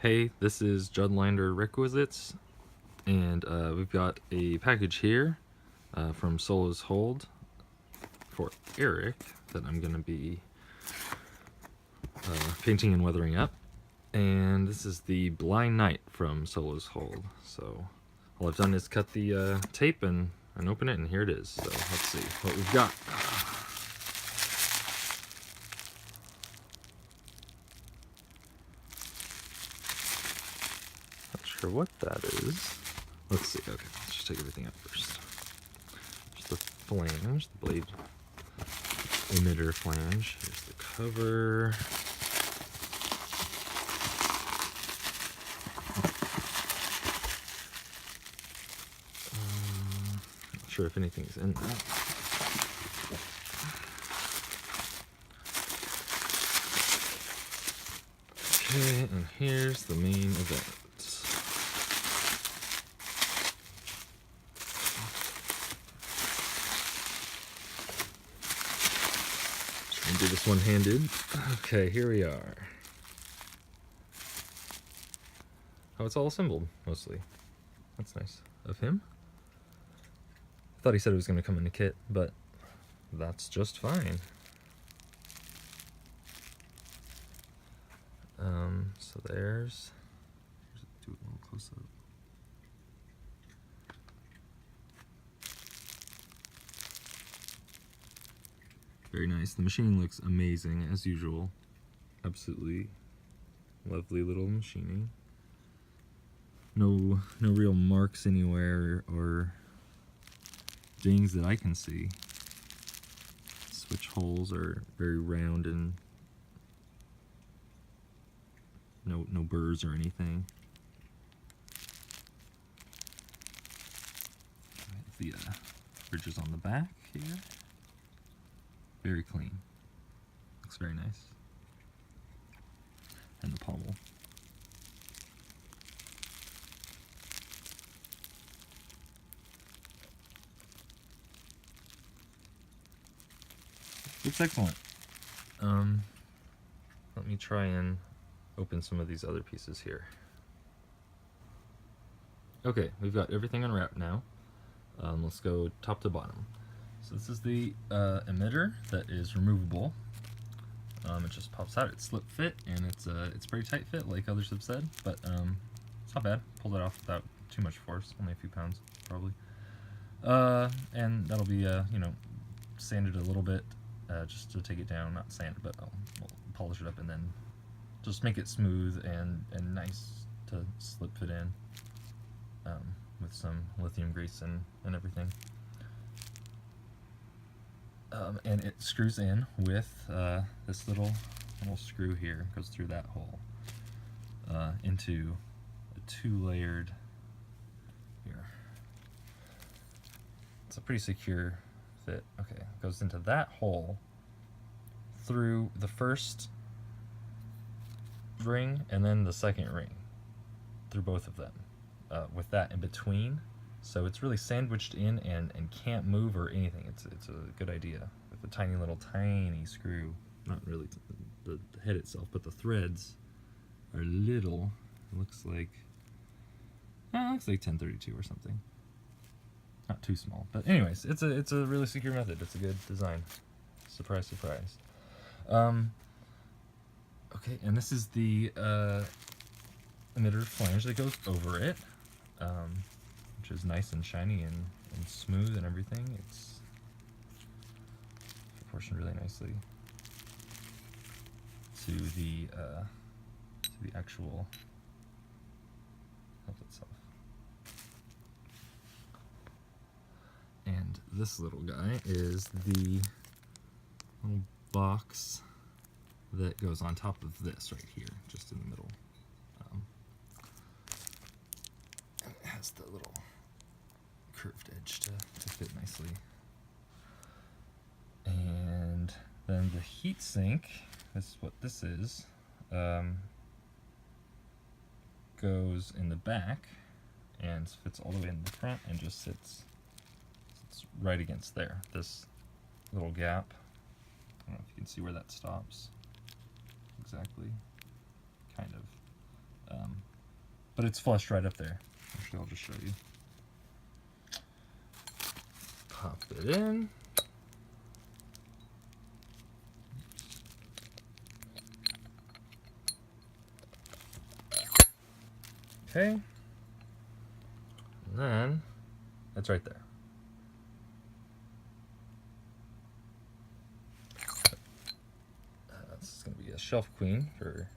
Hey, this is Judd Lander Requisites, and we've got a package here from Solo's Hold for Eric that I'm going to be painting and weathering up. And this is the Blind Knight from Solo's Hold. So all I've done is cut the tape and open it, and here it is. So let's see what we've got. Not sure what that is. Let's see. Okay, let's just take everything out first. There's the flange, the blade emitter flange. Here's the cover. Not sure if anything's in that. Okay, and here's the main event. Just gonna do this one-handed. Okay, here we are. Oh, it's all assembled, mostly. That's nice of him. I thought he said it was gonna come in a kit, but that's just fine. So there's do it a little close up. Very nice. The machining looks amazing as usual. Absolutely lovely little machining. No real marks anywhere or dings that I can see. Switch holes are very round and no burrs or anything. The ridges on the back here, very clean. Looks very nice. And the pommel. Looks excellent. Let me try and open some of these other pieces here. Okay, we've got everything unwrapped now. Let's go top to bottom. So this is the emitter that is removable. It just pops out. It's slip fit, and it's pretty tight fit, like others have said, but it's not bad. Pulled it off without too much force, only a few pounds probably. And that'll be sanded a little bit just to take it down. Not sand, but we'll polish it up and then just make it smooth and nice to slip fit in with some lithium grease and everything. And it screws in with this little screw here. Goes through that hole into a two-layered here. It's a pretty secure fit. Okay, it goes into that hole through the first ring and then the second ring, through both of them, with that in between. So it's really sandwiched in and can't move or anything. It's a good idea with a tiny screw. Not really the head itself, but the threads are little. It looks like 1032 or something. Not too small, but anyways, it's a really secure method. It's a good design. Surprise, surprise. Okay, and this is the emitter flange that goes over it, which is nice and shiny and smooth and everything. It's proportioned really nicely to the actual hilt itself. And this little guy is the little box that goes on top of this right here, just in the middle. And it has the little curved edge to fit nicely. And then the heat sink, this is what this is, goes in the back and fits all the way in the front and just sits right against there. This little gap, I don't know if you can see where that stops exactly, kind of. but it's flushed right up there. Actually, I'll just show you. Pop it in. Okay. And then it's right there. This is going to be a shelf queen for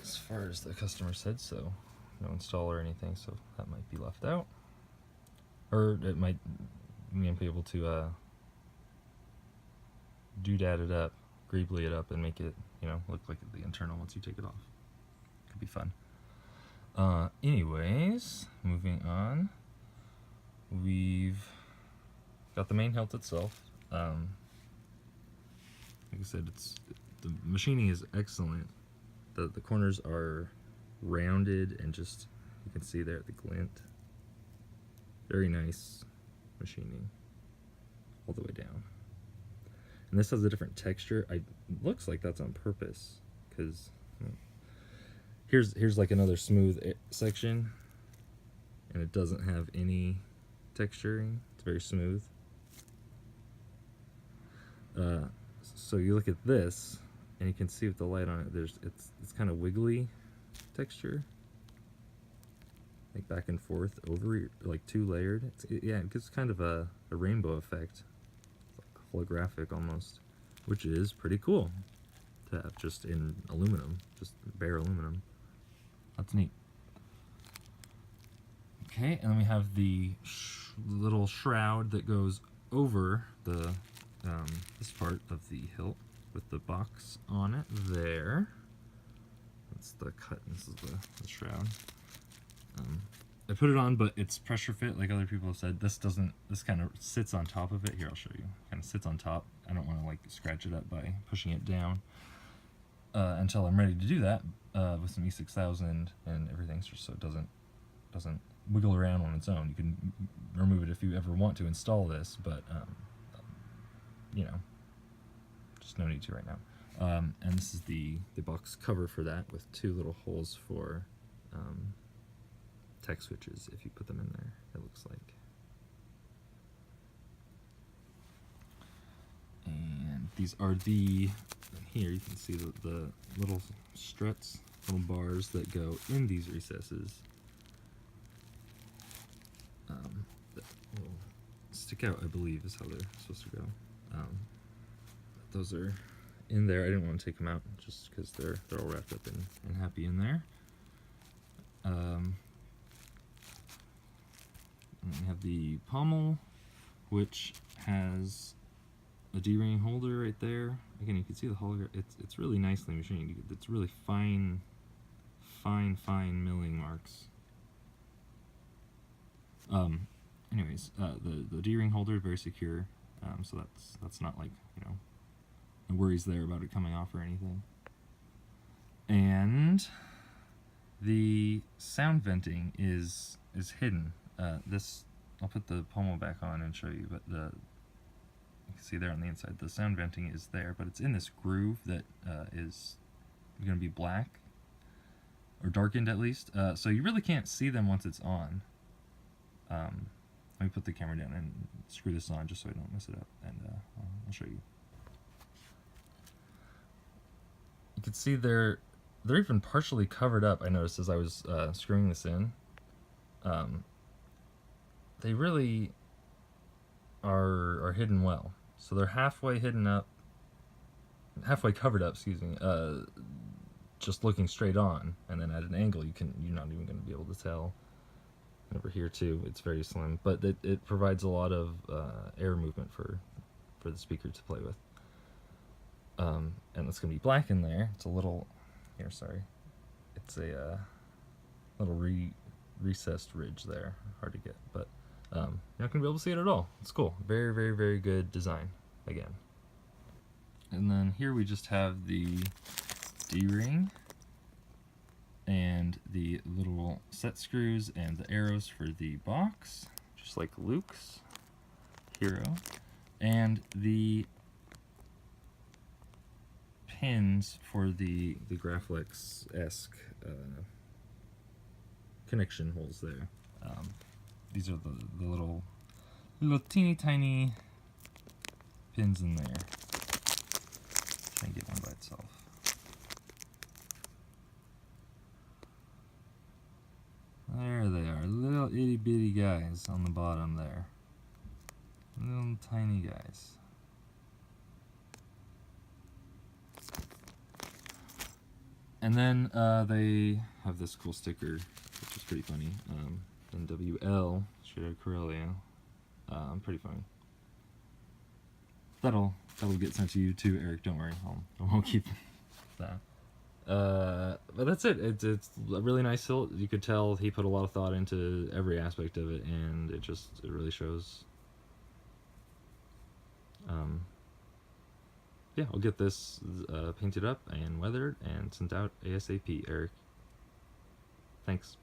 as far as the customer said, so no install or anything, so that might be left out. Or it might be able to doodad it up, greebly it up, and make it, you know, look like the internal once you take it off. Could be fun. Anyways, moving on. We've got the main hilt itself. Like I said, the machining is excellent. The corners are rounded and just, you can see there the glint. Very nice machining all the way down. And this has a different texture. Looks like that's on purpose, because here's like another smooth section, and it doesn't have any texturing. It's very smooth. So you look at this, and you can see with the light on it, it's kind of wiggly texture, like back and forth over, like two layered. Yeah, it gives kind of a rainbow effect, like holographic almost, which is pretty cool to have just in aluminum, just bare aluminum. That's neat. Okay, and then we have the little shroud that goes over the this part of the hilt with the box on it there. That's the cut. This is the shroud. I put it on, but it's pressure fit, like other people have said. This doesn't. This kind of sits on top of it. Here, I'll show you. Kind of sits on top. I don't want to like scratch it up by pushing it down until I'm ready to do that with some E6000 and everything, so it doesn't wiggle around on its own. You can remove it if you ever want to install this, but you know, just no need to right now. And this is the box cover for that, with two little holes for tech switches if you put them in there, it looks like. And these are here you can see the little struts, little bars that go in these recesses. That will stick out, I believe, is how they're supposed to go. Those are in there. I didn't want to take them out just because they're all wrapped up and happy in there. And we have the pommel, which has a D-ring holder right there. Again, you can see the holder. It's really nicely machined. It's really fine milling marks. Anyways, the D-ring holder is very secure, so that's not like, you know, no worries there about it coming off or anything. And the sound venting is hidden. This, I'll put the pommel back on and show you, but you can see there on the inside, the sound venting is there, but it's in this groove that is going to be black, or darkened at least, so you really can't see them once it's on. Let me put the camera down and screw this on just so I don't mess it up, and I'll show you. You can see they're even partially covered up, I noticed as I was screwing this in. They really are hidden well. So they're halfway covered up, excuse me, just looking straight on, and then at an angle you're not even going to be able to tell. And over here too, it's very slim, but it provides a lot of air movement for the speaker to play with. And it's going to be black in there. It's a little, here, sorry. It's a little recessed ridge there, hard to get, but you're not going to be able to see it at all. It's cool. Very, very, very good design, again. And then here we just have the D-ring and the little set screws and the arrows for the box, just like Luke's hero. And the pins for the Graflex-esque connection holes there. These are the little teeny tiny pins in there. Try and get one by itself. There they are, little itty bitty guys on the bottom there. Little tiny guys. And then they have this cool sticker, which is pretty funny. NWL, straight out of Corellia. Pretty funny. That'll get sent to you too, Eric. Don't worry, I won't keep that. But that's it. It's a really nice hilt. You could tell he put a lot of thought into every aspect of it, and it really shows. Yeah, I'll get this painted up and weathered and sent out ASAP, Eric. Thanks.